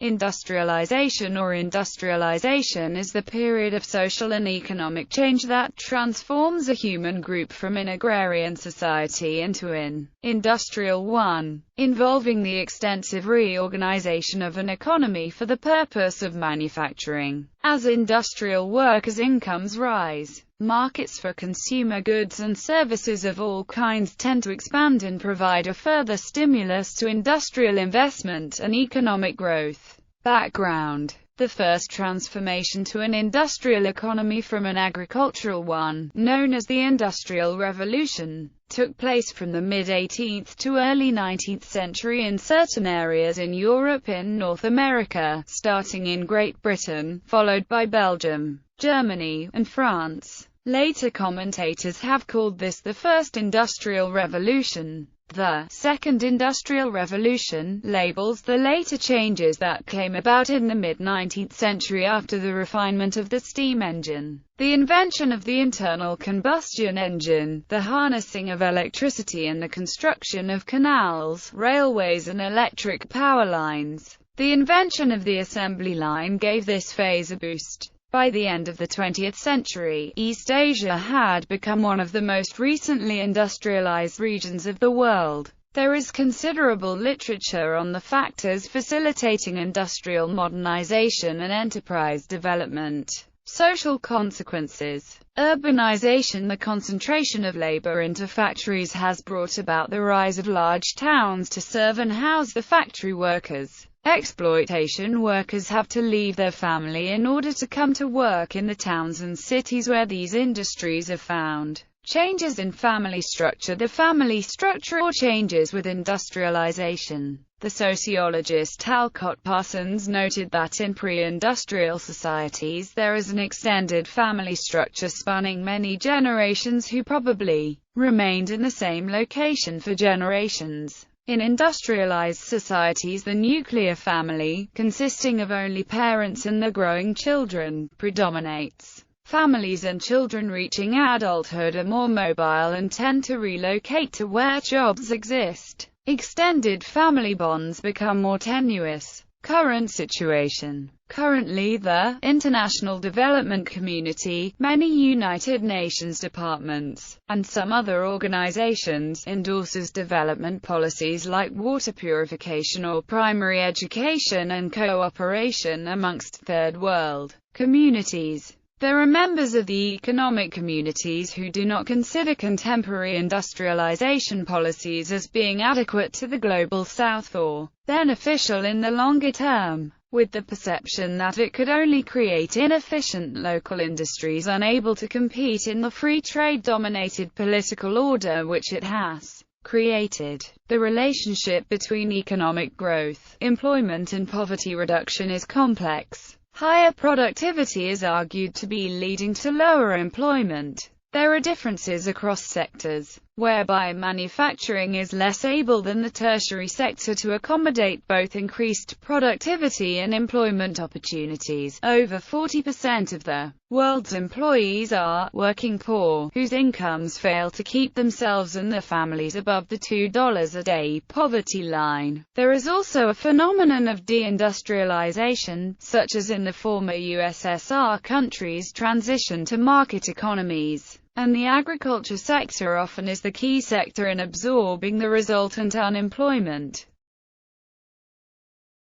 Industrialization or industrialization is the period of social and economic change that transforms a human group from an agrarian society into an industrial one, involving the extensive reorganization of an economy for the purpose of manufacturing. As industrial workers' incomes rise, markets for consumer goods and services of all kinds tend to expand and provide a further stimulus to industrial investment and economic growth. Background: the first transformation to an industrial economy from an agricultural one, known as the Industrial Revolution, took place from the mid-18th to early 19th century in certain areas in Europe and North America, starting in Great Britain, followed by Belgium, Germany, and France. Later commentators have called this the First Industrial Revolution. The Second Industrial Revolution labels the later changes that came about in the mid-19th century after the refinement of the steam engine, the invention of the internal combustion engine, the harnessing of electricity and the construction of canals, railways and electric power lines. The invention of the assembly line gave this phase a boost. By the end of the 20th century, East Asia had become one of the most recently industrialized regions of the world. There is considerable literature on the factors facilitating industrial modernization and enterprise development. Social consequences. Urbanization. The concentration of labor into factories has brought about the rise of large towns to serve and house the factory workers. Exploitation workers have to leave their family in order to come to work in the towns and cities where these industries are found. Changes in family structure. The family structure or changes with industrialization. The sociologist Alcott Parsons noted that in pre-industrial societies there is an extended family structure spanning many generations who probably remained in the same location for generations. In industrialized societies, the nuclear family, consisting of only parents and their growing children, predominates. Families and children reaching adulthood are more mobile and tend to relocate to where jobs exist. Extended family bonds become more tenuous. Current situation. Currently, the international development community, many United Nations departments, and some other organizations, endorses development policies like water purification or primary education and cooperation amongst third world communities. There are members of the economic communities who do not consider contemporary industrialization policies as being adequate to the global south or beneficial in the longer term, with the perception that it could only create inefficient local industries unable to compete in the free trade-dominated political order which it has created. The relationship between economic growth, employment and poverty reduction is complex. Higher productivity is argued to be leading to lower employment. There are differences across sectors, whereby manufacturing is less able than the tertiary sector to accommodate both increased productivity and employment opportunities. Over 40% of the world's employees are working poor, whose incomes fail to keep themselves and their families above the $2 a day poverty line. There is also a phenomenon of deindustrialization, such as in the former USSR countries' transition to market economies. And the agriculture sector often is the key sector in absorbing the resultant unemployment.